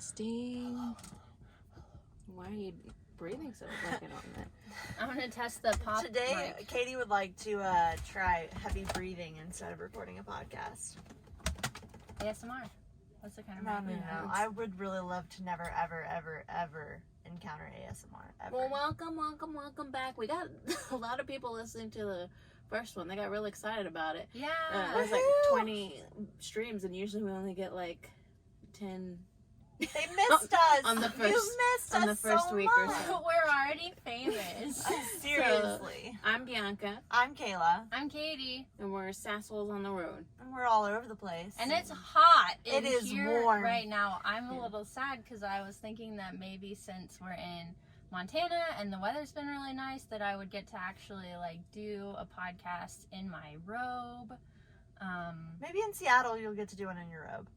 Testing. Why are you breathing so fucking on that? I'm gonna test the pop. Today, mic. Katie would like to try heavy breathing instead of recording a podcast. ASMR. That's the kind of No. mic we have. I would really love to never, ever, ever, ever encounter ASMR. Ever. Well, welcome back. We got a lot of people listening to the first one. They got real excited about it. Yeah. It was like 20 streams, and usually we only get like 10 They missed us. on the first- You missed on us the first so week or much. so. We're already famous. Seriously. I'm Bianca, I'm Kayla, I'm Katie. and we're Sassholes on the road. and we're all over the place. And it's hot. It is here warm. right now. I'm a Yeah. little sad because I was thinking that maybe since we're in Montana and the weather's been really nice, that I would get to actually like do a podcast in my robe. Maybe in Seattle you'll get to do one in your robe.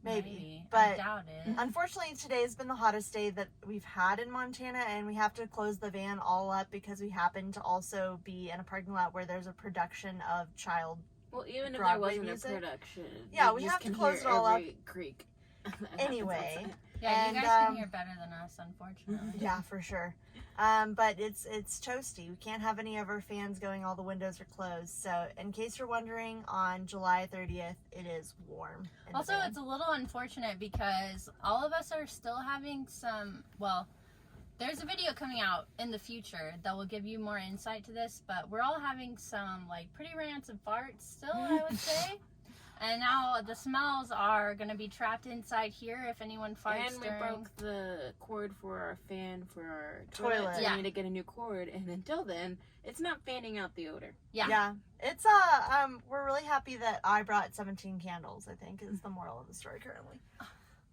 Maybe. I But doubt it. unfortunately, today's been the hottest day that we've had in Montana, and we have to close the van all up because we happen to also be in a parking lot where there's a production of child. Well, even if Broadway there wasn't music? a production, Yeah, you we just have to can close hear it all up. every creak. that happens Anyway. outside. Yeah, And, you guys can hear better than us, unfortunately. Yeah, for sure. But it's toasty. We can't have any of our fans going. All the windows are closed. So, in case you're wondering, on July 30th, it is warm. in the Also, van. it's a little unfortunate because all of us are still having some, well, there's a video coming out in the future that will give you more insight to this, but we're all having some, like, pretty rancid farts still, I would say. And now the smells are going to be trapped inside here if anyone farts And we during... broke the cord for our fan for our Toilet. toilet. So Yeah. we need to get a new cord, and until then, it's not fanning out the odor. Yeah. It's we're really happy that I brought 17 candles. I think is the moral of the story currently.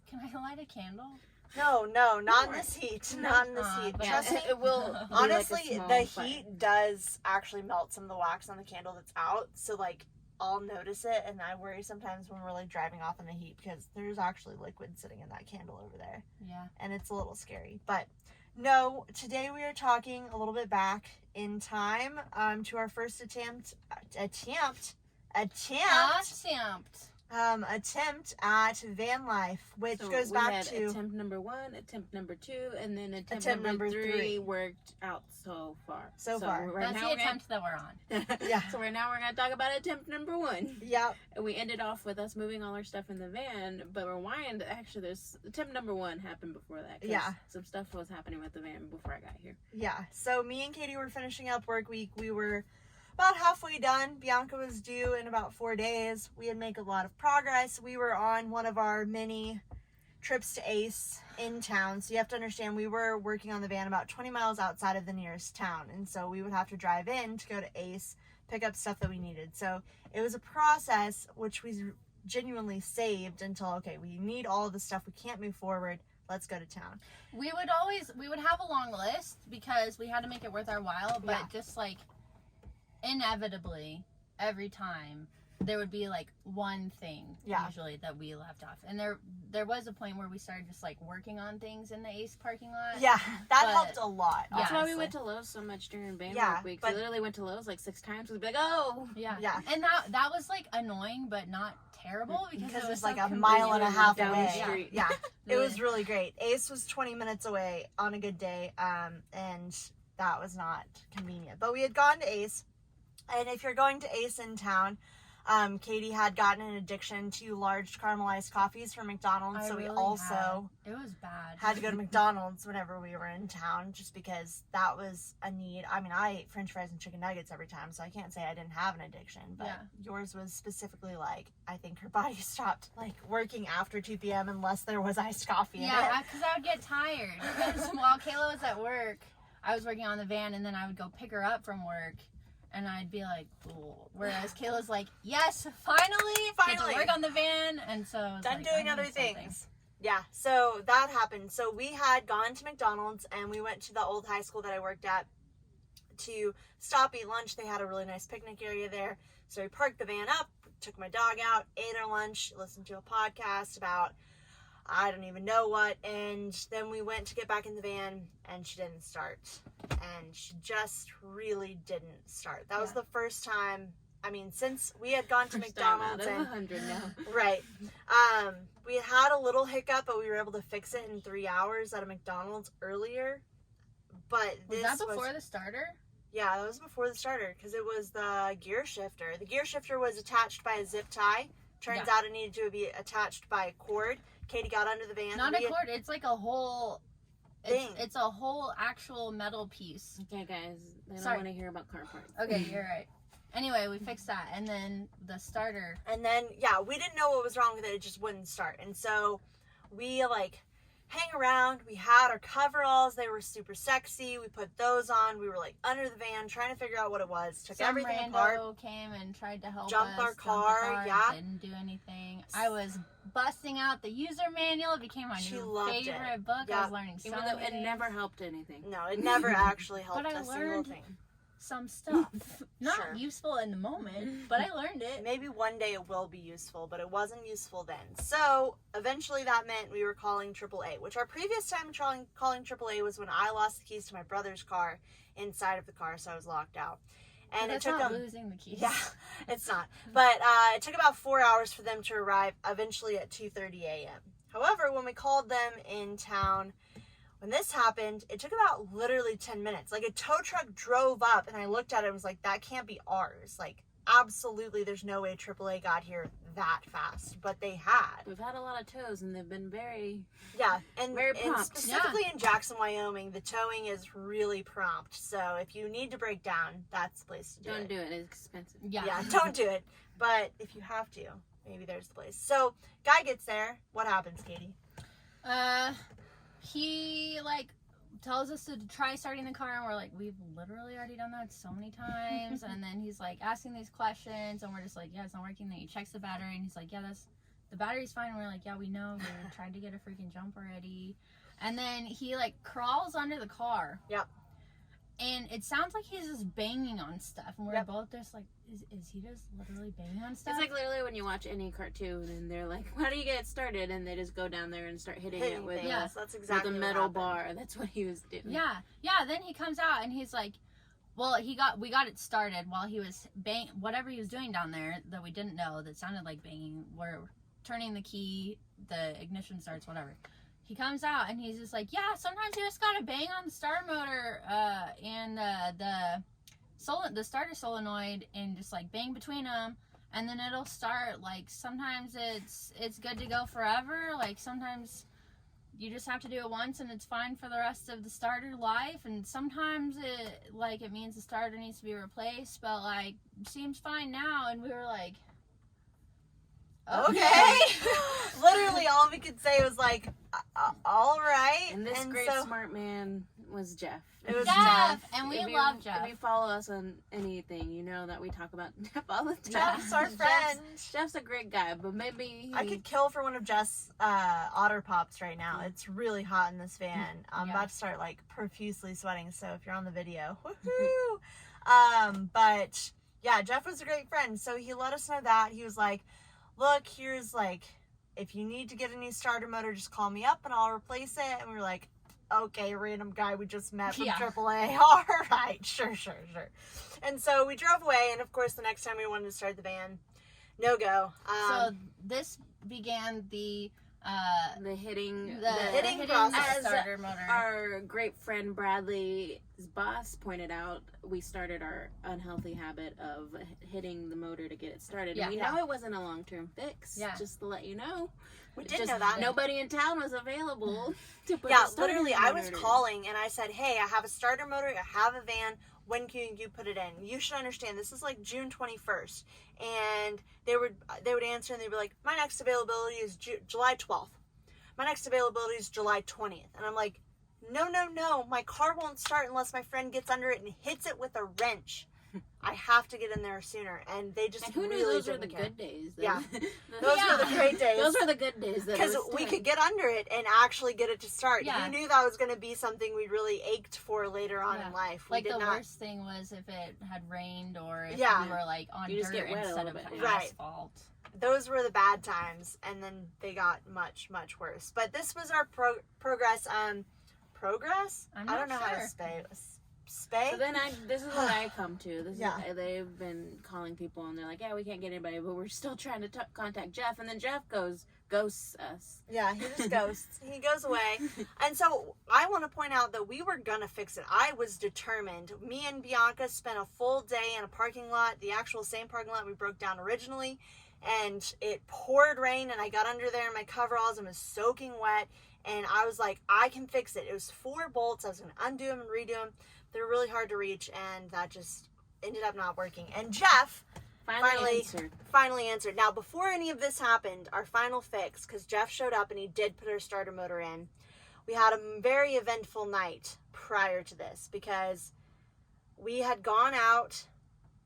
Can I light a candle? No, not in this heat. Not in this heat. but- Trust me. It will. be like a Honestly, small the fire. heat does actually melt some of the wax on the candle that's out. So like, I'll notice it, and I worry sometimes when we're like driving off in the heat because there's actually liquid sitting in that candle over there, Yeah. and it's a little scary. But no, today we are talking a little bit back in time to our first attempt at van life, which So goes we back had to attempt number 1, attempt number 2, and then attempt, Attempt number number 3 three. worked out so far. So far. Right That's now the attempt that we're on. Yeah. So right now we're gonna talk about attempt number 1. yeah. And we ended off with us moving all our stuff in the van, but rewind. Actually, there's attempt number 1 happened before that. 'Cause Yeah. some stuff was happening with the van before I got here. Yeah, so me and Katie were finishing up work week. We were about halfway done. Bianca was due in about 4 days. We had made a lot of progress. We were on one of our mini trips to Ace in town. So you have to understand, we were working on the van about 20 miles outside of the nearest town. And so we would have to drive in to go to Ace, pick up stuff that we needed. So it was a process which we genuinely saved until, okay, we need all of the stuff. We can't move forward. Let's go to town. We would have a long list because we had to make it worth our while, but Yeah. just like inevitably every time there would be like one thing Yeah. usually that we left off. And there was a point where we started just like working on things in the Ace parking lot. Yeah, that But- helped a lot. That's why we honestly. went to Lowe's so much during van Yeah, work week. but- We literally went to Lowe's like 6 times. We'd be like, oh! Yeah. Yeah. And that was like annoying but not terrible because Because it was like so a mile and a half down away. the street. Yeah, it was really great. Ace was 20 minutes away on a good day, and that was not convenient. But we had gone to Ace, and if you're going to Ace in town, Katie had gotten an addiction to large caramelized coffees from McDonald's, so we also it was bad. had to go to McDonald's whenever we were in town, just because that was a need. I mean, I ate French fries and chicken nuggets every time, so I can't say I didn't have an addiction, but Yeah. yours was specifically like, I think her body stopped like working after 2 p.m. unless there was iced coffee in it. Yeah, because I would get tired. Because while Kayla was at work, I was working on the van, and then I would go pick her up from work, and I'd be like, "Cool." Whereas Kayla's like, "Yes, finally, get Finally. to work on the van," and so it's Done like, doing I other need something. things. Yeah, so that happened. So we had gone to McDonald's, and we went to the old high school that I worked at to stop, eat lunch. They had a really nice picnic area there. So we parked the van up, took my dog out, ate our lunch, listened to a podcast about I don't even know what, and then we went to get back in the van, and she didn't start. And she just really didn't start. That was Yeah. the first time I mean, since we had gone to First time out McDonald's of and 100 now. right, we had a little hiccup, but we were able to fix it in 3 hours at a McDonald's earlier. But Was that before the starter? Yeah, that was before the starter because it was the gear shifter. The gear shifter was attached by a zip tie. Turns out it needed to be attached by a cord. Katie got under the van. Not a cord. It's like a whole thing. It's a whole actual metal piece. Okay, guys. I don't want to hear about car parts. Okay, you're right. Anyway, we fixed that, and then the starter. And then, yeah, we didn't know what was wrong with it. It just wouldn't start. And so we, like, hang around. We had our coveralls. They were super sexy. We put those on. We were, like, under the van trying to figure out what it was. Took everything apart. Some rando came and tried to help Jump us. our car. Yeah. Didn't do anything. I was busting out the user manual. It became my new favorite book. Yeah. I was learning so Even though it never helped anything. No, it never actually helped But I a single learned thing. some stuff. Not Sure. useful in the moment, but I learned it. Maybe one day it will be useful, but it wasn't useful then. So eventually that meant we were calling AAA, which our previous time calling AAA was when I lost the keys to my brother's car inside of the car, so I was locked out. And it took losing the keys. Yeah, it's not. But it took about 4 hours for them to arrive, eventually at 2:30 a.m. However, when we called them in town, when this happened, it took about literally 10 minutes. Like, a tow truck drove up, and I looked at it and was like, that can't be ours. Like, absolutely, there's no way AAA got here that fast. But they had. We've had a lot of tows, and they've been very... Yeah, and, very and prompt. specifically in Jackson, Wyoming, the towing is really prompt. So if you need to break down, that's the place to do it. Don't do it. It's expensive. Yeah, don't do it. But if you have to, maybe there's the place. So, guy gets there. What happens, Katie? He, like, tells us to try starting the car, and we're like, we've literally already done that so many times. And then he's, like, asking these questions, and we're just like, yeah, it's not working. Then he checks the battery, and he's like, yeah, the battery's fine. And we're like, yeah, we know. We tried to get a freaking jump already. And then he, like, crawls under the car. Yep. And it sounds like he's just banging on stuff. And we're both just like, is he just literally banging on stuff? It's like literally when you watch any cartoon and they're like, how do you get it started? And they just go down there and start hitting it with, that's exactly with a metal bar. That's what he was doing. Yeah. Yeah. Then he comes out and he's like, well, we got it started while he was whatever he was doing down there that we didn't know that sounded like banging. We're turning the key, the ignition starts, whatever. He comes out and he's just like, yeah, sometimes you just gotta bang on the starter motor and the starter solenoid and just like bang between them, and then it'll start. Like, sometimes it's good to go forever. Like, sometimes you just have to do it once and it's fine for the rest of the starter life, and sometimes it means the starter needs to be replaced, but like seems fine now. And we were like, okay. Literally all we could say was like, all right. And this smart man was Jeff. It was Jeff. And we love Jeff. If you follow us on anything, you know that we talk about Jeff all the time. Jeff's our friend. Jeff's a great guy, but maybe I could kill for one of Jeff's Otter Pops right now. It's really hot in this van. I'm about to start like profusely sweating, so if you're on the video, woohoo! But yeah, Jeff was a great friend, so he let us know that. He was like, look, here's like, if you need to get a new starter motor, just call me up and I'll replace it. And we were like, okay, random guy we just met from AAA. All right, sure. And so we drove away, and of course the next time we wanted to start the van, no go. So this began the hitting process. the starter motor. Our great friend Bradley's boss pointed out, we started our unhealthy habit of hitting the motor to get it started. And we know it wasn't a long-term fix. Yeah. Just to let you know. We did know that. Nobody in town was available to put literally I was calling and I said, hey, I have a starter motor, I have a van, when can you put it in? You should understand, this is like June 21st. And they would answer and they'd be like, my next availability is July 12th. My next availability is July 20th. And I'm like, no, my car won't start unless my friend gets under it and hits it with a wrench. I have to get in there sooner. And they just who knew really those were the didn't care. good days? Yeah. Those were the great days. Those were the good days. Because we could get under it and actually get it to start. Yeah. We knew that was going to be something we really ached for later on in life. Like, the worst thing was if it had rained or if we were like on you just dirt get wet instead of asphalt. Those were the bad times, and then they got much, much worse. But this was our progress. Progress? I'm I don't know not how to sure. spay. So then this is what I come to. They've been calling people and they're like, yeah, we can't get anybody, but we're still trying to contact Jeff. And then Jeff ghosts us. Yeah, he just ghosts. He goes away. And so I want to point out that we were going to fix it. I was determined. Me and Bianca spent a full day in a parking lot, the actual same parking lot we broke down originally. And it poured rain and I got under there in my coveralls and was soaking wet. And I was like, I can fix it. It was 4 bolts. I was going to undo them and redo them. They were really hard to reach, and that just ended up not working. And Jeff finally answered. Now, before any of this happened, our final fix, because Jeff showed up and he did put our starter motor in, we had a very eventful night prior to this, because we had gone out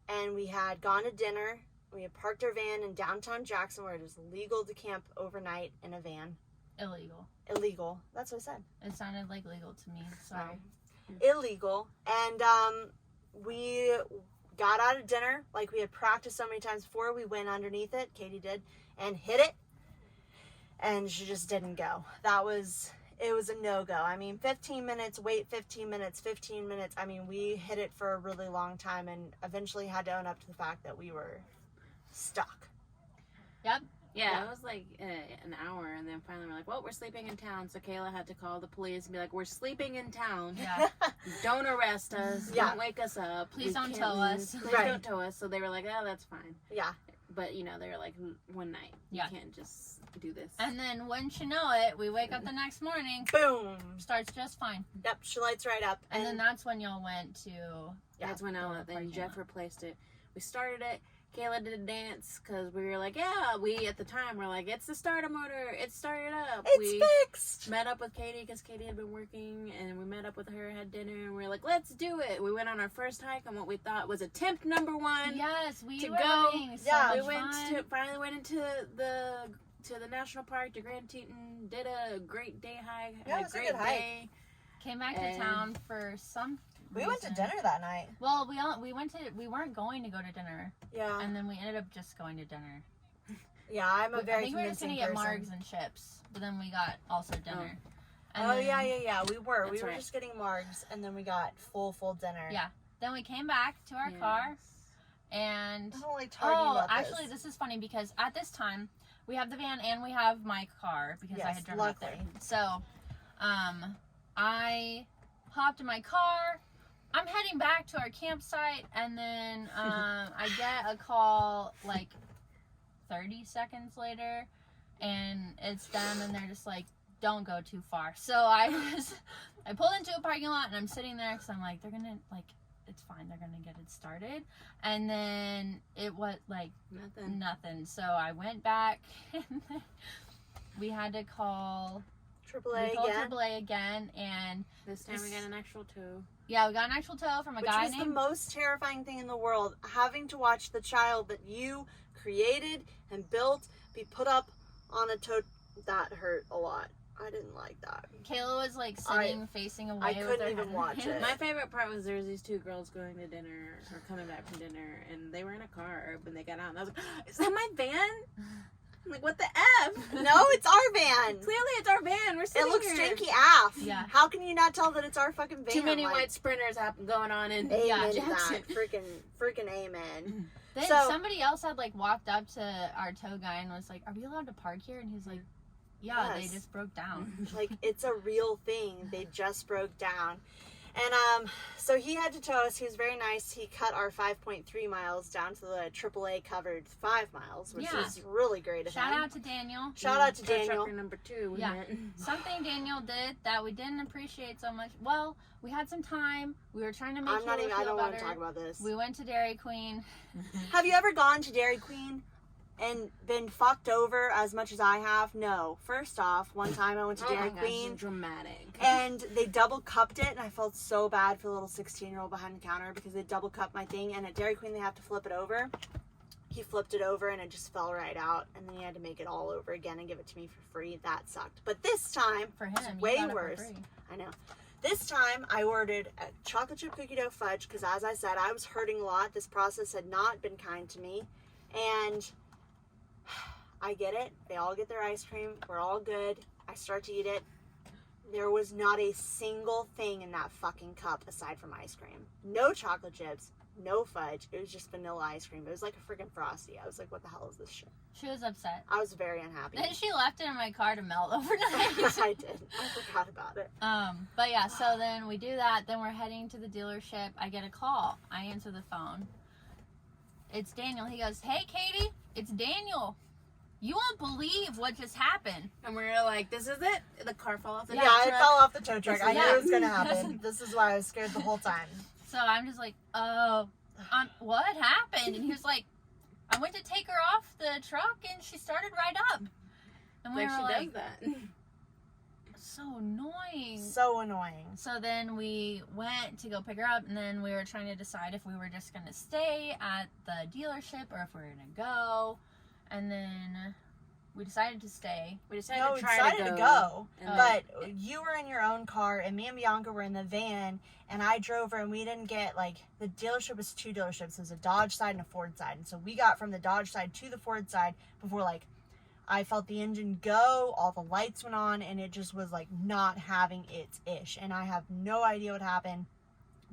and we had gone to dinner. We had parked our van in downtown Jackson where it is legal to camp overnight in a van. Illegal. That's what I said. It sounded like legal to me. Sorry. Illegal. And we got out of dinner like we had practiced so many times before. We went underneath it. Katie did. And hit it. And she just didn't go. It was a no-go. I mean, 15 minutes, wait 15 minutes, 15 minutes. I mean, we hit it for a really long time and eventually had to own up to the fact that we were stuck. Yep. Yeah, it was like an hour, and then finally we're like, well, we're sleeping in town. So Kayla had to call the police and be like, we're sleeping in town. Yeah. Don't arrest us. Yeah. Don't wake us up. Please don't tow us. Please don't tow us. So they were like, oh, that's fine. Yeah. But, you know, they were like, one night. Yeah. You can't just do this. And then, wouldn't you know it, we wake up the next morning. Boom. Starts just fine. Yep, she lights right up. And then that's when y'all went to... Yeah, that's when then Jeff replaced it. We started it. Kayla did a dance because we were like, we at the time were like, it's the starter motor. It started up. We fixed. Met up with Katie because Katie had been working, and we met up with her, had dinner, and we were like, let's do it. We went on our first hike on what we thought was attempt number 1. Yes, we to were go. having so We much finally went into the national park, to Grand Teton, did a great day hike. Yeah, it was a good hike. Came back to town for some We went to dinner that night. Well, we weren't going to go to dinner. Yeah. And then we ended up just going to dinner. Yeah, I'm a very I think we were just convincing gonna get person. margs and chips, but then we got also dinner. And then, yeah. We were right. just getting margs, and then we got full dinner. Yeah. Then we came back to our car, and I don't like talking about actually, this is funny because at this time we have the van and we have my car because I had driven up there. So, I hopped in my car. I'm heading back to our campsite, and then I get a call like 30 seconds later, and it's them, and they're just like, don't go too far. So I pulled into a parking lot, and I'm sitting there because I'm like, they're gonna, like, it's fine, they're gonna get it started. And then it was like nothing. So I went back, and we had to call AAA again, and this time we got an actual tow. Yeah, we got an actual tow from a guy named... Which was the most terrifying thing in the world, having to watch the child that you created and built be put up on a tow. That hurt a lot. I didn't like that. Kayla was like sitting facing away. I couldn't even watch it. My favorite part was there was these 2 girls going to dinner, or coming back from dinner, and they were in a car when they got out, and I was like, is that my van? I'm like, what the F? No, it's our van. Clearly it's our van. We're sitting It looks here. janky ass. Yeah. How can you not tell that it's our fucking van? Too many white sprinters going on in Jackson. That. Freaking amen. Then somebody else had like walked up to our tow guy and was like, are we allowed to park here? And he's like, yeah, They just broke down. Like, it's a real thing. They just broke down. And so he had to tow us. He was very nice. He cut our 5.3 miles down to the AAA covered 5 miles, which is really great of him. Shout out to Daniel. Shout out to Daniel. Trucker number 2. Something Daniel did that we didn't appreciate so much. Well, we had some time. We were trying to make I don't better. want to talk about this. We went to Dairy Queen. Have you ever gone to Dairy Queen and been fucked over as much as I have? No. First off, one time I went to Dairy Queen. Gosh, dramatic. And they double cupped it, and I felt so bad for the little 16-year-old behind the counter because they double cupped my thing, and at Dairy Queen they have to flip it over. He flipped it over and it just fell right out, and then he had to make it all over again and give it to me for free. That sucked. But this time, for him, it's way worse. I know. This time I ordered a chocolate chip cookie dough fudge because, as I said, I was hurting a lot. This process had not been kind to me, and I get it. They all get their ice cream. We're all good. I start to eat it. There was not a single thing in that fucking cup aside from ice cream. No chocolate chips, no fudge. It was just vanilla ice cream. It was like a freaking Frosty. I was like, what the hell is this shit? She was upset. I was very unhappy. Then she left it in my car to melt overnight. I did. I forgot about it. But yeah, so then we do that. Then we're heading to the dealership. I get a call. I answer the phone. It's Daniel. He goes, hey, Katie, it's Daniel. You won't believe what just happened. And we were like, this is it? The car fell off the tow truck? truck. It fell off the tow truck. I knew Yeah. it was going to happen. This is why I was scared the whole time. So I'm just like, oh, what happened? And he was like, I went to take her off the truck and she started right up. And we Like were she like, does that. so annoying. So annoying. So then we went to go pick her up, and then we were trying to decide if we were just going to stay at the dealership or if we were going to go. And then we decided to stay. We decided No, to we try decided to go. And But you were in your own car, and me and Bianca were in the van, and I drove her, and we didn't get, like, the dealership was 2 dealerships. It was a Dodge side and a Ford side. And so we got from the Dodge side to the Ford side before, like, I felt the engine go, all the lights went on, and it just was, like, not having its ish. And I have no idea what happened,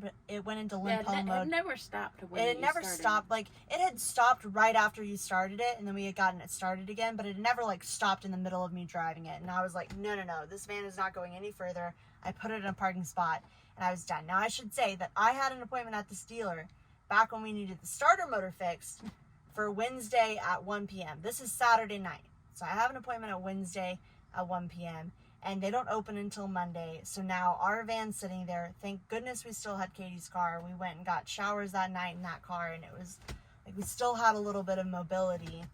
but it went into limp home mode. It never stopped. When It had never started. stopped. Like, it had stopped right after you started it, and then we had gotten it started again, but it never, like, stopped in the middle of me driving it. And I was like, no, this van is not going any further. I put it in a parking spot, and I was done. Now, I should say that I had an appointment at this dealer back when we needed the starter motor fixed for Wednesday at 1 p.m. This is Saturday night. So I have an appointment at Wednesday at 1 p.m. and they don't open until Monday. So now our van's sitting there. Thank goodness we still had Katie's car. We went and got showers that night in that car, and it was like we still had a little bit of mobility.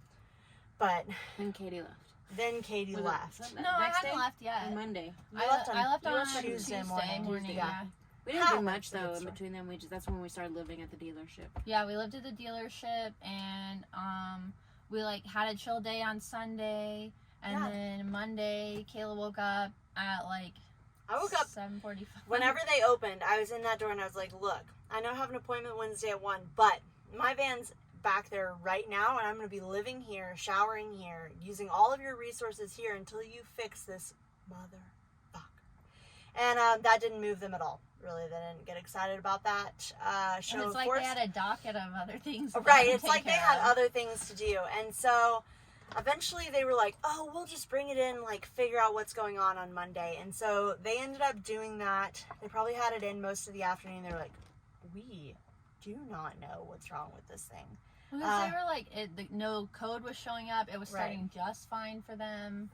But Then Katie left. then Katie Was it left. No, I next hadn't day? left yet. On Monday. You left on- I left you on left on Tuesday Tuesday morning. yeah. Yeah. We didn't How? do much That's a though good in story. between them. That's when we started living at the dealership. Yeah, we lived at the dealership, and we like had a chill day on Sunday, and Yeah. then Monday Kayla woke up at like I woke up 7:45. whenever they opened. I was in that door and I was like, look, I know I have an appointment Wednesday at 1, but my van's back there right now, and I'm going to be living here, showering here, using all of your resources here until you fix this motherfucker. And that didn't move them at all. Really, they didn't get excited about that. Show And it's of like force. they had a docket of other things. that Right, they it's take like they care had of. other things to do. And so eventually they were like, oh, we'll just bring it in, like figure out what's going on Monday. And so they ended up doing that. They probably had it in most of the afternoon. They were like, we do not know what's wrong with this thing. Because they were like, no code was showing up. It was Right. starting just fine for them.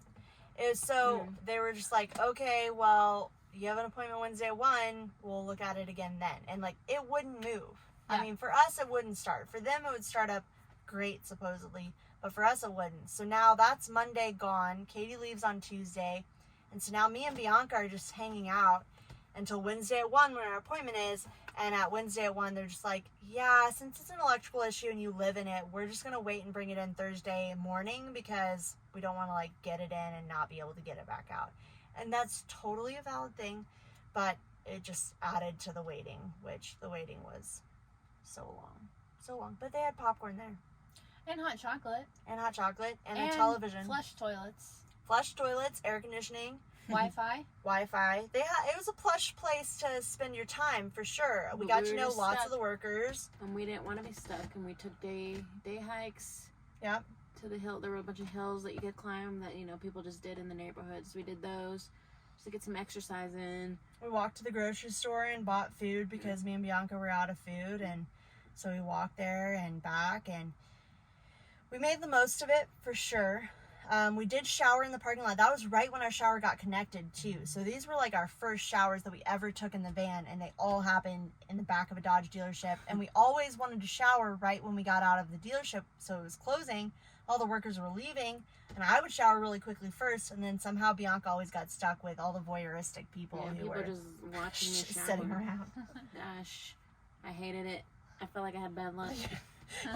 It was so they were just like, okay, well, you have an appointment Wednesday at 1, we'll look at it again then. And like, it wouldn't move. Yeah. I mean, for us, it wouldn't start. For them, it would start up great, supposedly. But for us, it wouldn't. So now that's Monday gone. Katie leaves on Tuesday. And so now me and Bianca are just hanging out until Wednesday at 1 when our appointment is. And at Wednesday at 1, they're just like, yeah, since it's an electrical issue and you live in it, we're just going to wait and bring it in Thursday morning because we don't want to like get it in and not be able to get it back out. And that's totally a valid thing, but it just added to the waiting, which the waiting was so long. But they had popcorn there. And hot chocolate. And hot chocolate. And a television. Flush toilets. Flush toilets, air conditioning, Wi-Fi. Wi-Fi. It was a plush place to spend your time, for sure. We But got we to were know just lots stuck. of the workers. And we didn't want to be stuck, and we took day hikes. Yep. To the hill. There were a bunch of hills that you could climb that, people just did in the neighborhoods. We did those just to get some exercise in. We walked to the grocery store and bought food because me and Bianca were out of food, and so we walked there and back, and we made the most of it, for sure. We did shower in the parking lot. That was right when our shower got connected too. So these were like our first showers that we ever took in the van, and they all happened in the back of a Dodge dealership. And we always wanted to shower right when we got out of the dealership, so it was closing. All the workers were leaving, and I would shower really quickly first, and then somehow Bianca always got stuck with all the voyeuristic people Yeah, who people were just watching me just shower. sitting around. Gosh, I hated it. I felt like I had bad luck.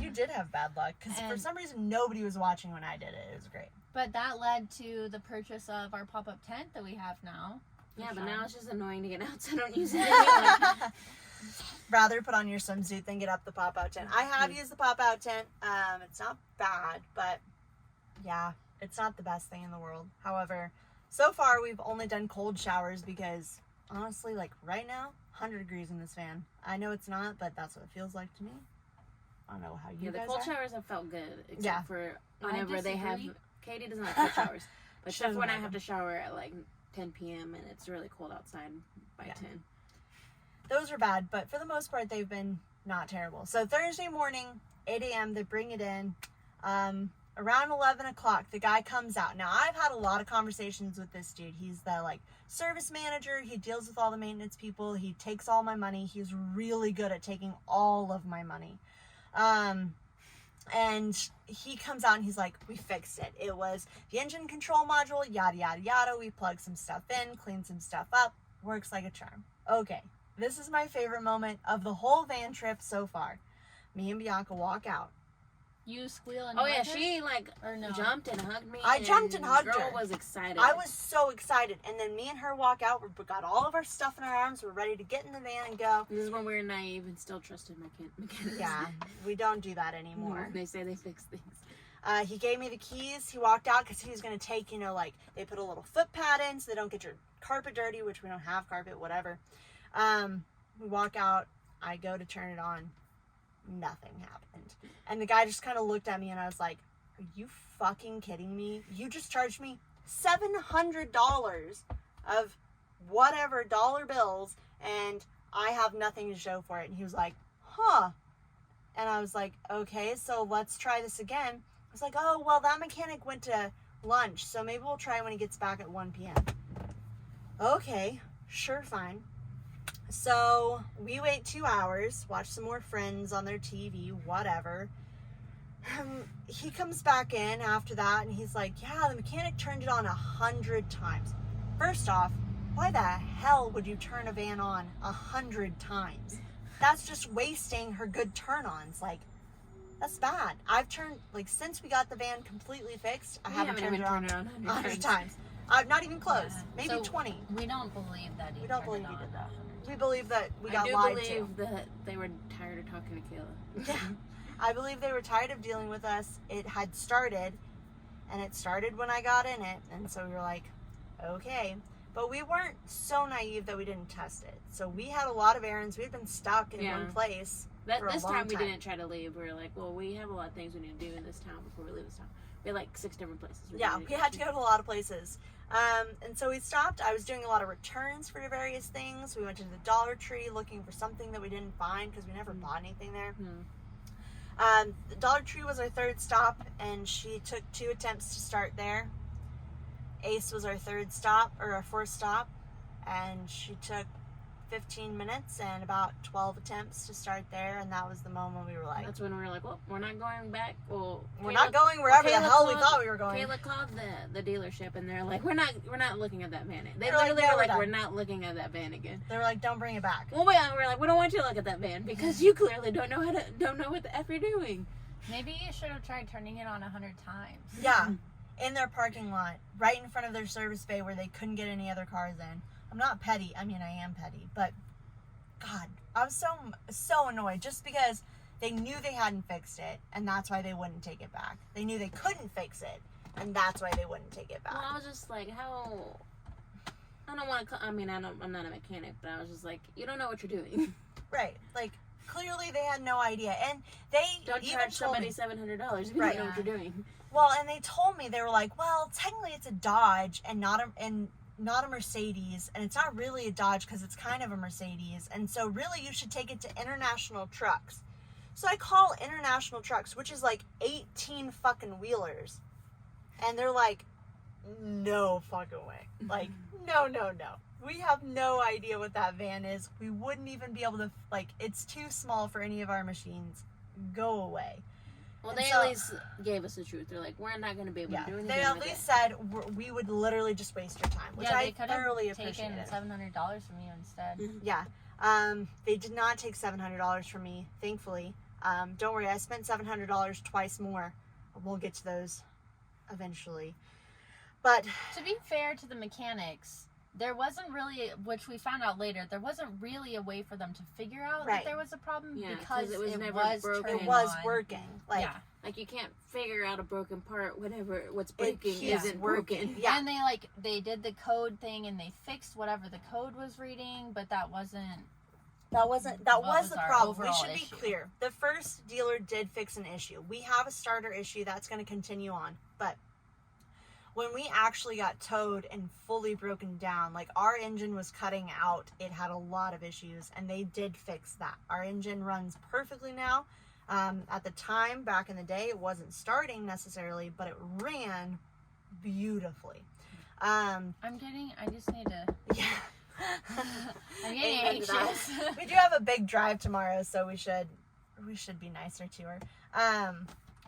You did have bad luck, because for And- some reason nobody was watching when I did it. It was great. But that led to the purchase of our pop-up tent that we have now. Yeah, but now it's just annoying to get out, so I don't use it anymore. Rather put on your swimsuit than get up the pop-out tent. I have used the pop-out tent. It's not bad, but yeah, it's not the best thing in the world. However, So far, we've only done cold showers because, honestly, like right now, 100 degrees in this van. I know it's not, but that's what it feels like to me. I don't know how you guys the cold are. showers have felt good, except for I whenever they have. disagree. Katie doesn't like cold showers, but She except doesn't when I like have them. to shower at like 10 p.m. and it's really cold outside by 10. Those are bad, but for the most part, they've been not terrible. So Thursday morning, 8 a.m., they bring it in. Around 11 o'clock, the guy comes out. Now, I've had a lot of conversations with this dude. He's the, like, service manager. He deals with all the maintenance people. He takes all my money. He's really good at taking all of my money. And he comes out and he's like, we fixed it. It was the engine control module, yada, yada, yada. We plugged some stuff in, cleaned some stuff up. Works like a charm. Okay, this is my favorite moment of the whole van trip so far. Me and Bianca walk out. You squeal and Oh yeah, hug her? she like Or no? jumped and hugged me. I jumped and hugged girl her. was excited. I was so excited. And then me and her walk out. We got all of our stuff in our arms. We're ready to get in the van and go. This is when we were naive and still trusted mechanics. Yeah, we don't do that anymore. They say they fix things. He gave me the keys. He walked out because he was going to take, you know, like they put a little foot pad in so they don't get your carpet dirty, which we don't have carpet, whatever. We walk out. I go to turn it on. Nothing happened. And the guy just kind of looked at me and I was like, are you fucking kidding me? You just charged me $700 of whatever dollar bills and I have nothing to show for it. And he was like, huh. And I was like, okay, so let's try this again. I was like, oh, well, that mechanic went to lunch, so maybe we'll try when he gets back at 1 p.m. Okay, sure, fine. So we wait 2 hours, watch some more Friends on their TV, whatever. He comes back in after that and he's like, yeah, the mechanic turned it on 100 times. First off, why the hell would you turn a van on 100 times? That's just wasting her good turn-ons. Like, that's bad. I've turned, like, since we got the van completely fixed, I haven't turned it on 100 times. Not even close. Yeah. Maybe So 20. We don't believe that he We don't turned believe it he on. did that. We believe that we got I do lied believe to. that they were tired of talking to Kayla. Yeah. I believe they were tired of dealing with us. It had started, and it started when I got in it, and so we were like, okay. But we weren't so naive that we didn't test it. So we had a lot of errands. We'd been stuck in one place for a This long time we time. didn't try to leave. We were like, well, we have a lot of things we need to do in this town before we leave this town. We had like 6 different places. Yeah, we had to go to a lot of places. And so we stopped. I was doing a lot of returns for various things. We went to the Dollar Tree looking for something that we didn't find because we never bought anything there. The Dollar Tree was our third stop, and she took 2 attempts to start there. Ace was our third stop, or our fourth stop, and she took 15 minutes and about 12 attempts to start there, and that was the moment we were like, That's when we were like, well, we're not going back. Well, we're not going wherever the hell we thought we were going. Kayla called the dealership, and they're like, we're not looking at that van. They They're like, literally "No, were we're like, done." we're not looking at that van again. They were like, don't bring it back. Well, wait, we're like, we don't want you to look at that van because you clearly don't know what the F you're doing. Maybe you should have tried turning it on 100 times. Yeah, in their parking lot, right in front of their service bay where they couldn't get any other cars in. I'm not petty. I mean, I am petty, but God, I was so annoyed just because they knew they hadn't fixed it, and that's why they wouldn't take it back. They knew they couldn't fix it, and that's why they wouldn't take it back. Well, I was just like, how? I don't want to. I'm not a mechanic, but I was just like, you don't know what you're doing. Right, like clearly they had no idea, and they Don't even charge told somebody me, $700 if you Right. don't know what you're doing. well, and they told me, they were like, well, technically it's a Dodge and not a Mercedes, and it's not really a Dodge because it's kind of a Mercedes, and so really you should take it to International Trucks. So I call International Trucks, which is like 18 fucking wheelers, and they're like, no fucking way. Like, no. We have no idea what that van is. We wouldn't even be able to, like, it's too small for any of our machines. Go away. Well, And they so- at least gave us the truth. They're like, we're not going to be able Yeah, to do anything they at with least it. said we would literally just waste your time, which Yeah, I they could thoroughly have appreciate. taken $700 from you instead. Yeah. They did not take $700 from me, thankfully. Don't worry, I spent $700 twice more. We'll get to those eventually. But To be fair to the mechanics, there wasn't really, which we found out later, there wasn't really a way for them to figure out Right. that there was a problem Yeah, because 'cause it was never was broken. turning it was on. working. Like, Yeah. Like, you can't figure out a broken part whenever what's breaking isn't working. broken. Yeah. And they did the code thing and they fixed whatever the code was reading, but that was the problem. We should issue. be clear. The first dealer did fix an issue. We have a starter issue that's going to continue on. But when we actually got towed and fully broken down, like, our engine was cutting out. It had a lot of issues, and they did fix that. Our engine runs perfectly now. At the time, back in the day, it wasn't starting necessarily, but it ran beautifully. I just need to... Yeah. I'm getting anxious. We do have a big drive tomorrow, so we should be nicer to her.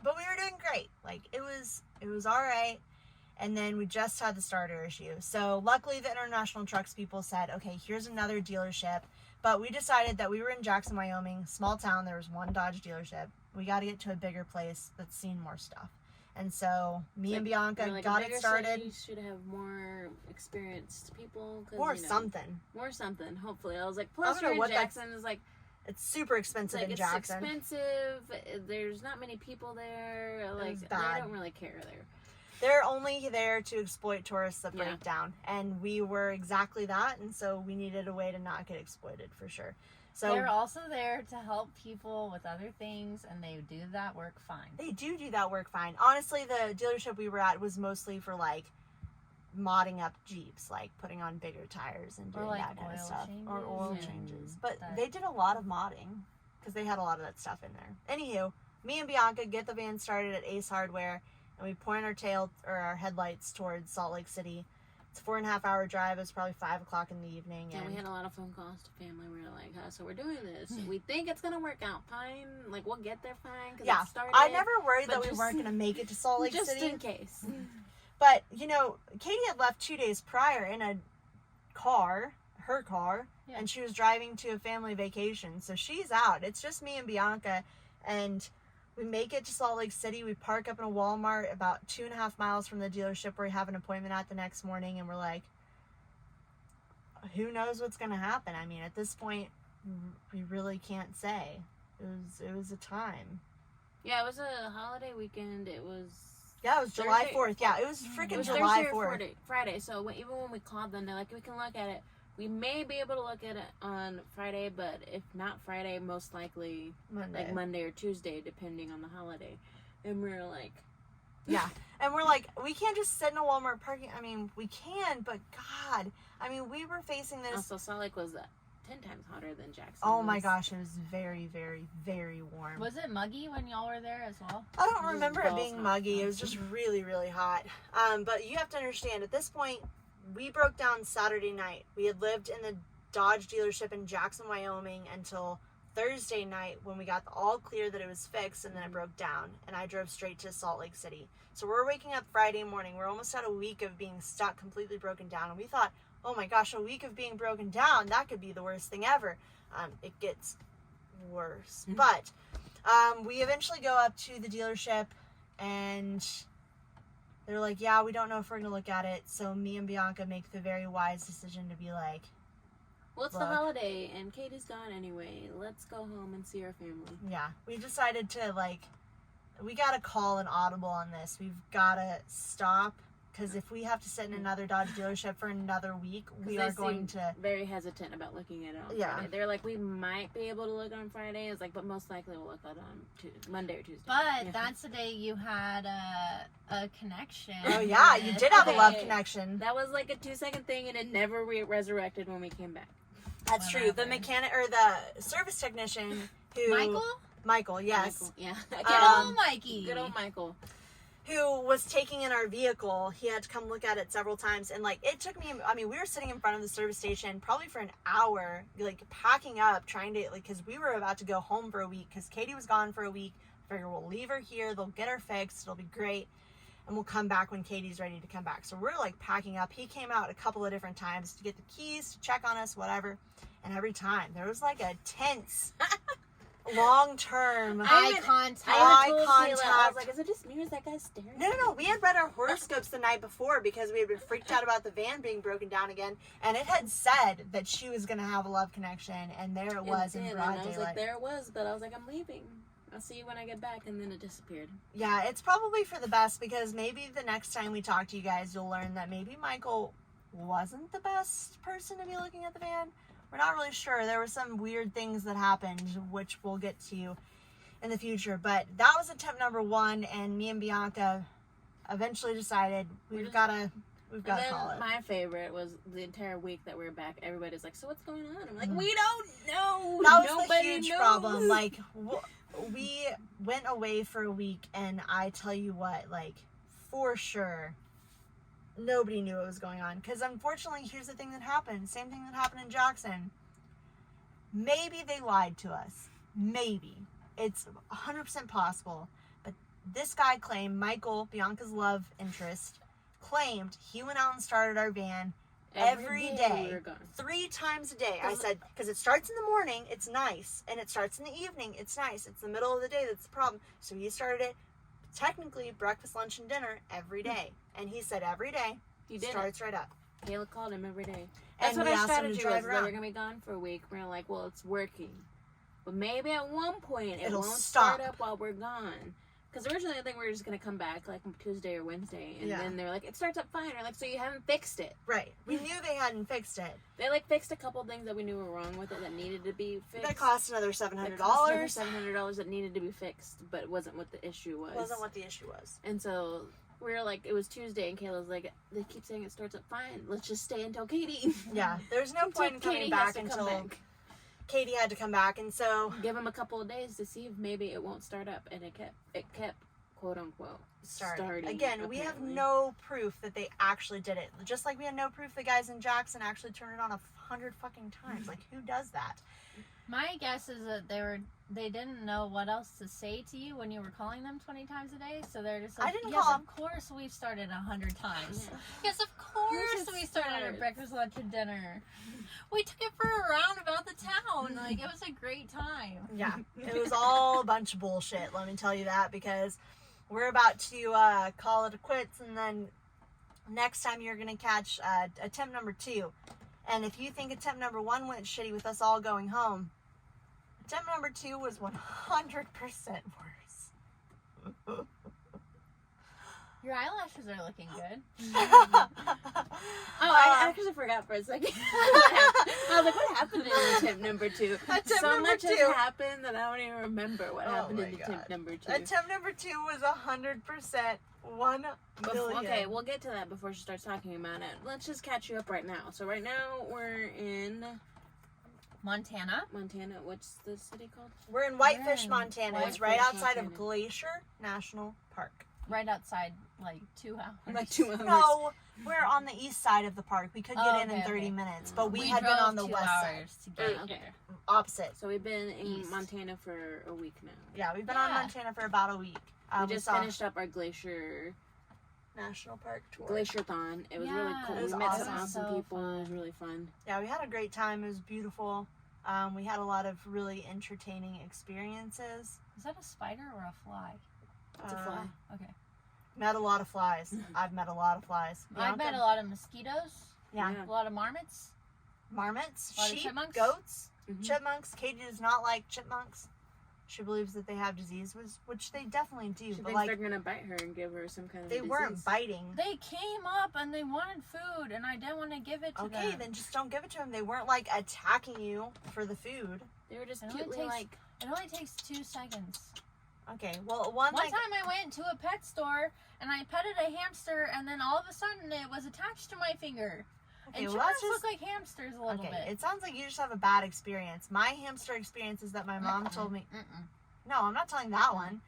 But we were doing great. Like, it was all right. And then we just had the starter issue. So luckily the International Trucks people said, okay, here's another dealership. But we decided that we were in Jackson, Wyoming, small town. There was one Dodge dealership. We got to get to a bigger place that's seen more stuff. And so me and Bianca got it started. You should have more experienced people. Or something. More something, hopefully. I was like, plus you're in Jackson is like... It's super expensive in Jackson. It's expensive. There's not many people there. Like, I don't really care there. They're only there to exploit tourists that break down. And we were exactly that. And so we needed a way to not get exploited for sure. So they're also there to help people with other things, and they do that work fine. They do that work fine. Honestly, the dealership we were at was mostly for, like, modding up Jeeps, like putting on bigger tires and doing that kind of stuff. Or oil changes. But they did a lot of modding because they had a lot of that stuff in there. Anywho, me and Bianca get the van started at Ace Hardware, and we point our headlights towards Salt Lake City. It's a 4.5-hour drive. It was probably 5 o'clock in the evening. And we had a lot of phone calls to family. We were like, so we're doing this. We think it's going to work out fine. Like, we'll get there fine. Yeah. I never worried that we weren't going to make it to Salt Lake City. Just in case. But, Katie had left 2 days prior in her car, and she was driving to a family vacation. So she's out. It's just me and Bianca. And we make it to Salt Lake City. We park up in a Walmart about 2.5 miles from the dealership where we have an appointment at the next morning. And we're like, who knows what's going to happen? I mean, at this point, we really can't say. It was a time. Yeah, it was a holiday weekend. It was... Yeah, it was July 4th. Yeah, it was freaking July 4th. Friday. So even when we called them, they're like, we can look at it. We may be able to look at it on Friday, but if not Friday, most likely Monday or Tuesday, depending on the holiday. And we were like... Yeah. And we're like, we can't just sit in a Walmart parking... I mean, we can, but God. I mean, we were facing this... Also, Salt Lake was 10 times hotter than Jackson. Oh my gosh, it was very, very, very warm. Was it muggy when y'all were there as well? I don't remember it being muggy. It was just really, really hot. But you have to understand, at this point, we broke down Saturday night. We had lived in the Dodge dealership in Jackson, Wyoming until Thursday night when we got the all clear that it was fixed, and then it broke down, and I drove straight to Salt Lake City. So we're waking up Friday morning. We're almost at a week of being stuck, completely broken down, and we thought, oh my gosh, a week of being broken down, that could be the worst thing ever. It gets worse. But we eventually go up to the dealership, and they're like, yeah, we don't know if we're going to look at it. So me and Bianca make the very wise decision to be like, well, it's the holiday, and Katie's gone anyway. Let's go home and see our family. Yeah. We decided to, we got to call an audible on this. We've got to stop. Because if we have to sit in another Dodge dealership for another week, we are going to... very hesitant about looking at it on Friday. They're like, we might be able to look on Friday. It's like, but most likely we'll look at it on Monday or Tuesday. But that's the day you had a connection. Oh, yeah. You did have a love connection. That was like a 2-second thing, and it never resurrected when we came back. That's true. The mechanic, or the service technician who... Michael, yes. Michael, yeah. Good old Mikey. Good old Michael. Who was taking in our vehicle. He had to come look at it several times, and it took me, we were sitting in front of the service station probably for an hour, packing up, trying to, because we were about to go home for a week, because Katie was gone for a week. I figure we'll leave her here, they'll get her fixed, it'll be great, and we'll come back when Katie's ready to come back. So we're packing up. He came out a couple of different times to get the keys, to check on us, whatever, and every time there was a tense long-term eye contact. I was like, is it just me or is that guy staring? No. We had read our horoscopes the night before because we had been freaked out about the van being broken down again, and it had said that she was going to have a love connection, and there it was in broad daylight. I was like, there it was, but I was like, I'm leaving. I'll see you when I get back, and then it disappeared. Yeah, it's probably for the best, because maybe the next time we talk to you guys, you'll learn that maybe Michael wasn't the best person to be looking at the van. We're not really sure. There were some weird things that happened, which we'll get to in the future. But that was attempt number 1, and me and Bianca eventually decided we've got to call it. My favorite was the entire week that we were back. Everybody's like, "So what's going on?" I'm like, "We don't know." That was Nobody the huge knows. problem. Like, we went away for a week, and I tell you what, like, for sure, nobody knew what was going on. Because unfortunately, here's the thing that happened. Same thing that happened in Jackson. Maybe they lied to us. Maybe. It's 100% possible. But this guy claimed, Michael, Bianca's love interest, claimed he went out and started our van every day. We were gone. 3 times a day. I said, because it starts in the morning, it's nice. And it starts in the evening, it's nice. It's the middle of the day that's the problem. So he started it, technically, breakfast, lunch, and dinner every day. And he said every day, He did. starts right up. Kayla called him every day. That's And what we our asked him to strategy drive was. They around. were going to be gone for a week. We're like, well, it's working. But maybe at one point it It'll won't stop. start up while we're gone. Because originally I think we were just going to come back like Tuesday or Wednesday. And Yeah. then they were like, it starts up fine. We're like, so you haven't fixed it. Right. We knew they hadn't fixed it. They like fixed a couple things that we knew were wrong with it that needed to be fixed. That cost another That $700. cost another $700 that needed to be fixed, but it wasn't what the issue was. Wasn't what the issue was. And so we were like, it was Tuesday, and Kayla was like, they keep saying it starts up fine. Let's just stay until Katie. Yeah. There's no point in coming Katie back has to come until back. Katie had to come back. And so Give them a couple of days to see if maybe it won't start up, and it kept quote unquote starting. Again, we have apparently. no proof that they actually did it. Just like we had no proof the guys in Jackson actually turned it on 100 fucking times. Like, who does that? My guess is that they didn't know what else to say to you when you were calling them 20 times a day, so they're just like, I didn't yes, call of course we've started 100 times. Yeah. Yes, of course it we started our starts. breakfast, lunch, and dinner. We took it for a round about the town. Like, it was a great time. Yeah. It was all a bunch of bullshit, let me tell you that, because we're about to call it a quits, and then next time you're going to catch attempt number 2. And if you think attempt number 1 went shitty with us all going home, attempt number 2 was 100% worse. Your eyelashes are looking good. Oh, I actually forgot for a second. I was like, what happened in attempt number 2? Attempt So number much 2. has happened that I don't even remember what Oh happened my in God. attempt number 2. Attempt number 2 was 100%, 1 million. Okay, we'll get to that before she starts talking about it. Let's just catch you up right now. So right now we're in Montana. Montana. What's the city called? We're in Whitefish, in Montana. It's Whitefish, right outside of Montana. Glacier National Park. Right outside, like 2 hours. Like 2 hours. No, we're on the east side of the park. We could get Oh, in okay, 30 okay. minutes, but we We had been drove on the 2 west side. hours to get Okay. here. Opposite. So we've been in East. Montana for a week now. Yeah, we've been on Yeah. Montana for about a week. We just saw finished up our Glacier National Park tour. Glacier-thon. It was really Yeah, cool. it was We met some awesome. awesome So people. It was fun. really fun. Yeah, we had a great time. It was beautiful. We had a lot of really entertaining experiences. Is that a spider or a fly? It's a fly. Okay. Met a lot of flies. I've met a lot of flies. I've met Bianca? a lot of mosquitoes. Yeah. Yeah. A lot of marmots. Marmots, A lot of sheep, chipmunks? goats, Mhm. chipmunks. Katie does not like chipmunks. She believes that they have disease, which they definitely do. She but thinks like, they're gonna bite her and give her some kind of they disease. weren't biting. They came up and they wanted food, and I didn't want to give it to Okay, them. then just don't give it to them. They weren't like attacking you for the food. They were just It only cutely takes- like. It only takes 2 seconds. Okay, well, one One like time I went to a pet store and I petted a hamster, and then all of a sudden it was attached to my finger. okay, And well, that's chipmunks just look like hamsters a little okay. bit. It sounds like you just have a bad experience. My hamster experience is that my mom told me. Mm-mm. No, I'm not telling that one.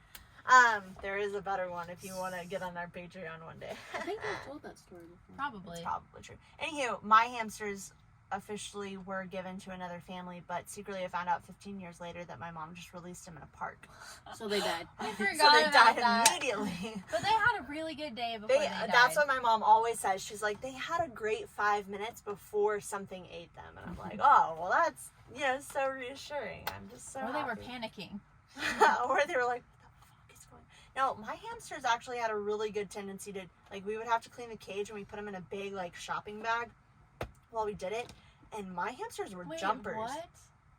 There is a better one if you want to get on our Patreon one day. I think I've told that story before. Probably. It's probably true. Anywho, my hamsters officially were given to another family, but secretly I found out 15 years later that my mom just released them in a park. So they died. I So forgot they about died that. immediately. But they had a really good day before they died. That's what my mom always says. She's like, they had a great 5 minutes before something ate them. And I'm like, oh, well, that's, so reassuring. I'm just so Or they were happy. panicking. Or they were like, what the fuck is going on? No, my hamsters actually had a really good tendency to, like, we would have to clean the cage and we put them in a big, like, shopping bag while we did it. And my hamsters were Wait, jumpers. what?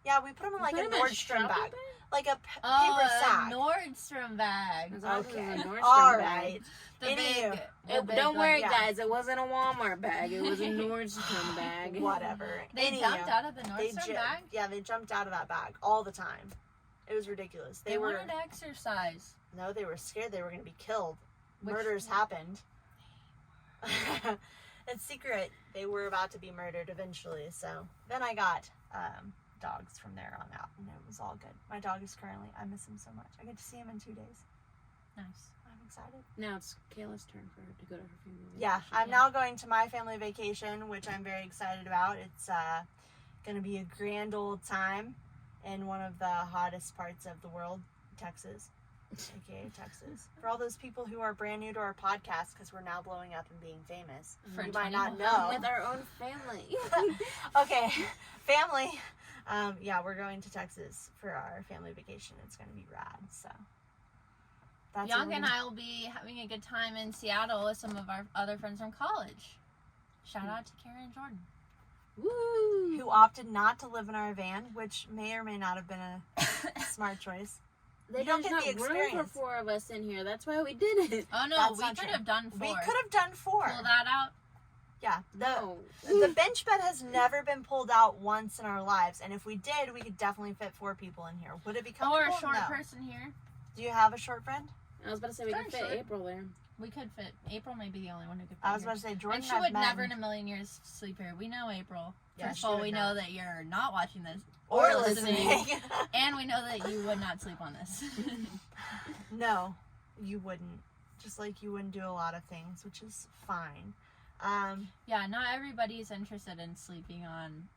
Yeah, we put them in, like, a Nordstrom bag. like a paper sack. Nordstrom bag. Okay. A Nordstrom All bag. right. Don't worry, yeah. guys. It wasn't a Walmart bag. It was a Nordstrom bag. Whatever. They jumped out of the Nordstrom bag? Yeah, they jumped out of that bag all the time. It was ridiculous. They wanted to exercise. No, they were scared they were going to be killed. Murders happened. It's secret. They were about to be murdered eventually. So then I got dogs from there on out, and it was all good. My dog is currently, I miss him so much. I get to see him in 2 days. Nice. I'm excited. Now it's Kayla's turn for her to go to her family vacation. Yeah, I'm now going to my family vacation, which I'm very excited about. It's going to be a grand old time in one of the hottest parts of the world, Texas. AKA Texas. For all those people who are brand new to our podcast, because we're now blowing up and being famous, you might not know. With our own family. Okay, family. Yeah, we're going to Texas for our family vacation. It's going to be rad. So that's Bianca and I will be having a good time in Seattle with some of our other friends from college. Shout out to Karen and Jordan. Woo! Who opted not to live in our van, which may or may not have been a smart choice. They don't get the experience. Room for 4 of us in here. That's why we did it. Oh no, we could have done 4. We could have done 4. Pull that out. Yeah, the bench bed has never been pulled out once in our lives, and if we did, we could definitely fit 4 people in here. Would it be comfortable? Or a short person here. Do you have a short friend? I was about to say we could fit April there. We could fit. April may be the only one who could fit. I was about to say Jordan. And she would never in a million years sleep here. We know April. Yeah, First of all, we know that you're not watching this or listening. And we know that you would not sleep on this. No, you wouldn't. Just like you wouldn't do a lot of things, which is fine. Yeah, not everybody's interested in sleeping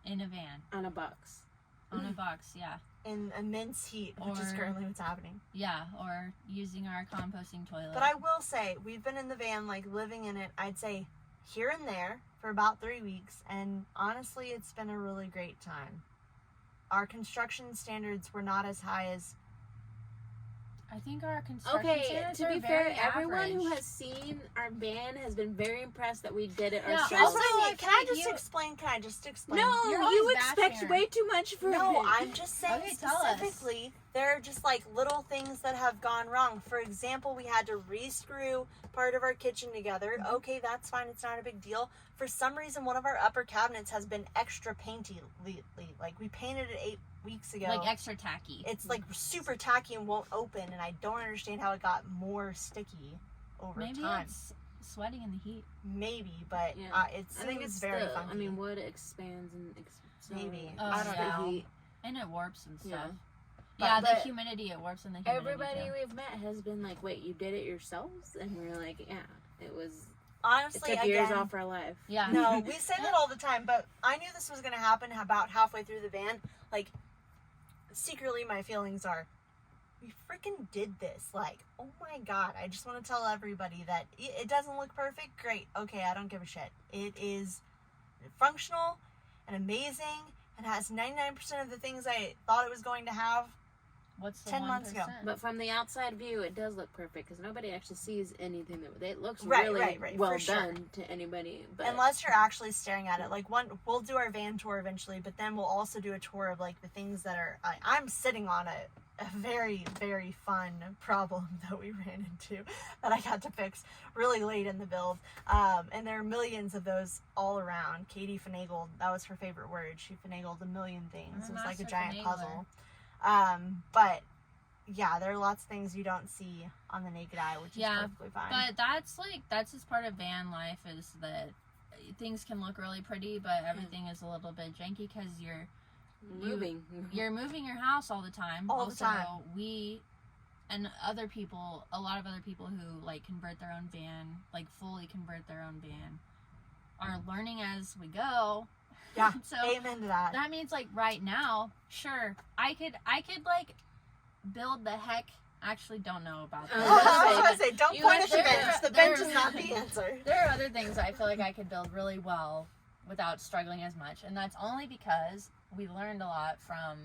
in a van. On a box. On a box, yeah. In immense heat, which is currently what's happening. Yeah, or using our composting toilet. But I will say, we've been in the van, like living in it, I'd say here and there for about 3 weeks, and honestly, it's been a really great time. Our construction standards were not as high as... I think our construction standards to are be very fair, everyone average. who has seen our van has been very impressed that we did it Yeah, ourselves. Also, Can I just explain? No, you expect way too much from No, it. I'm just saying specifically, there are just like little things that have gone wrong. For example, we had to re-screw part of our kitchen together. Okay, that's fine. It's not a big deal. For some reason, one of our upper cabinets has been extra painty lately. Like, we painted it 8 weeks ago. Like extra tacky. It's like super tacky and won't open, and I don't understand how it got more sticky over time. Maybe it's sweating in the heat. Maybe, but I think it's very funky. I mean, wood expands and maybe. I don't know. Heat. And it warps and stuff. Yeah. The humidity, it warps in the humidity. Everybody too. we've met has been like, wait, you did it yourselves? And we're like, yeah, it was... Honestly, it took years off our life. Yeah. No, we say that all the time, but I knew this was going to happen about halfway through the van. Like, secretly my feelings are, we freaking did this. Like, oh my god, I just want to tell everybody that it doesn't look perfect. Great. Okay, I don't give a shit. It is functional and amazing and has 99% of the things I thought it was going to have. What's the 10 1%? months ago. But from the outside view, it does look perfect because nobody actually sees anything that it looks Right, really well for done sure. to anybody. But unless you're actually staring at it. Like, we'll do our van tour eventually, but then we'll also do a tour of like the things that are. I'm sitting on a very, very fun problem that we ran into that I got to fix really late in the build. And there are millions of those all around. Katie finagled. That was her favorite word. She finagled a million things. It was like a giant puzzle. But yeah, there are lots of things you don't see on the naked eye, which is perfectly fine. But that's just part of van life, is that things can look really pretty, but everything is a little bit janky because you're moving your house all the time. All the time. We and other people, a lot of other people who like convert their own van, like fully convert their own van, are learning as we go. Yeah, so amen to that. That means like right now, sure, I could like build the heck. Actually, don't know about that. I was going to say, don't point at the bench. The bench is not the answer. There are other things I feel like I could build really well without struggling as much, and that's only because we learned a lot from.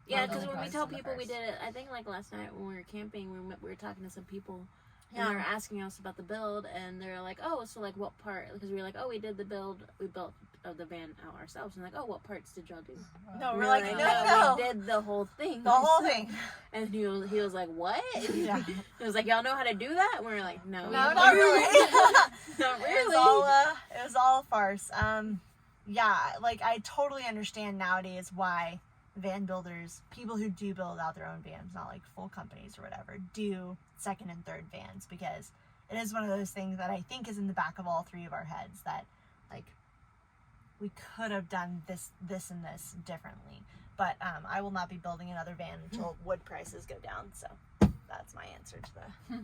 Yeah, because when we tell people we did it, I think like last night when we were camping, we were talking to some people And they were asking us about the build, and they're like, oh, so like what part? Because we were like, oh, we did the build, we built the van out ourselves. And like, oh, what parts did y'all do? No, And we're like, no. we did the whole thing. The whole thing. And he was like, what? Yeah. He was like, y'all know how to do that? And we were like, no. No, not really. Not really. It was all a farce. Yeah, like I totally understand nowadays why van builders, people who do build out their own vans, not like full companies or whatever, do second and third vans, because it is one of those things that I think is in the back of all three of our heads that like we could have done this and this differently. But I will not be building another van until wood prices go down. So that's my answer to the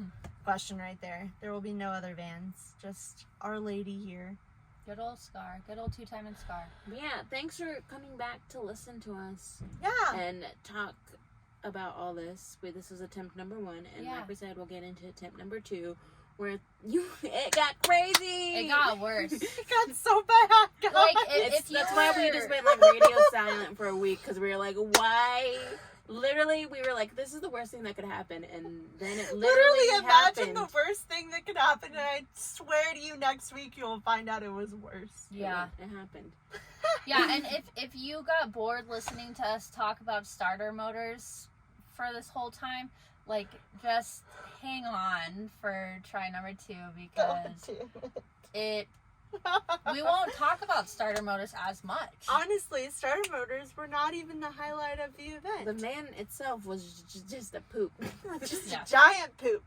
question right there. There will be no other vans, just Our Lady here. Good old Scar. Good old two-timing Scar. But yeah, thanks for coming back to listen to us. Yeah. And talk about all this. This was attempt number 1. And like we said, we'll get into attempt number 2. Where it got crazy. It got worse. It got so bad, guys. Like, that's why we just went like radio silent for a week, because we were like, why? Literally, we were like, this is the worst thing that could happen, and then it literally imagine happened. the worst thing that could happen, and I swear to you, next week you'll find out it was worse. Yeah, it happened. Yeah, and if you got bored listening to us talk about starter motors for this whole time, like, just hang on for try number 2, because we won't talk about starter motors as much. Honestly, starter motors were not even the highlight of the event. The van itself was just a poop. Just a giant poop.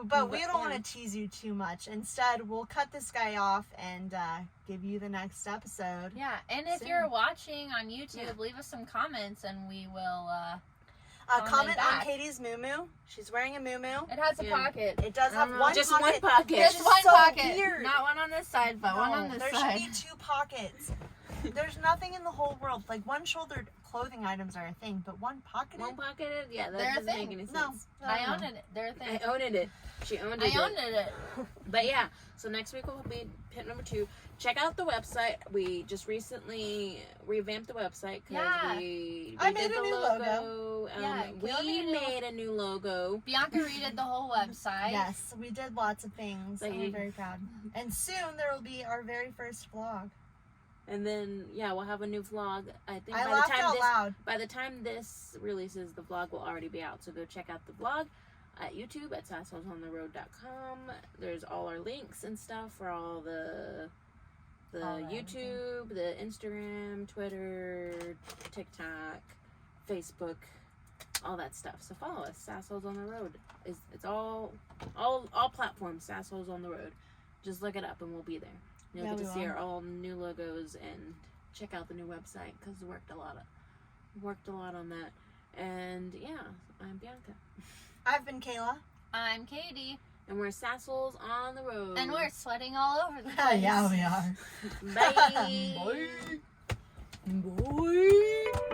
But we don't want to tease you too much. Instead, we'll cut this guy off and give you the next episode. Yeah, and if you're watching on YouTube, leave us some comments and we will comment on Katie's moo-moo. She's wearing a moo-moo. It has a pocket. It does have one just pocket. one pocket. Just one so pocket. Weird. Not one on this side, but one on this there side. There should be 2 pockets. There's nothing in the whole world. Like, one-shouldered clothing items are a thing, but one pocketed? One pocketed? Yeah, that They're doesn't make any sense. No. I owned it. They're a thing. I owned it. She owned it. I owned it. But yeah, so next week will be pit number 2. Check out the website. We just recently revamped the website because we I did made the a new logo. We made a new logo. Bianca redid the whole website. Yes, we did lots of things. I'm very proud. And soon there will be our very first vlog. And then we'll have a new vlog. I think I laughed out loud. By the time this releases, the vlog will already be out. So go check out the vlog at YouTube at sassholesontheroad.com. There's all our links and stuff for all the YouTube, the Instagram, Twitter, TikTok, Facebook, all that stuff. So follow us, Sassholes on the Road. It's all platforms, Sassholes on the Road. Just look it up and we'll be there. You'll get to see our all new logos and check out the new website, because we worked a lot on that. And I'm Bianca. I've been Kayla. I'm Katie. And we're Sassholes on the Road. And we're sweating all over the place. Yeah, we are. Bye. Bye. Bye.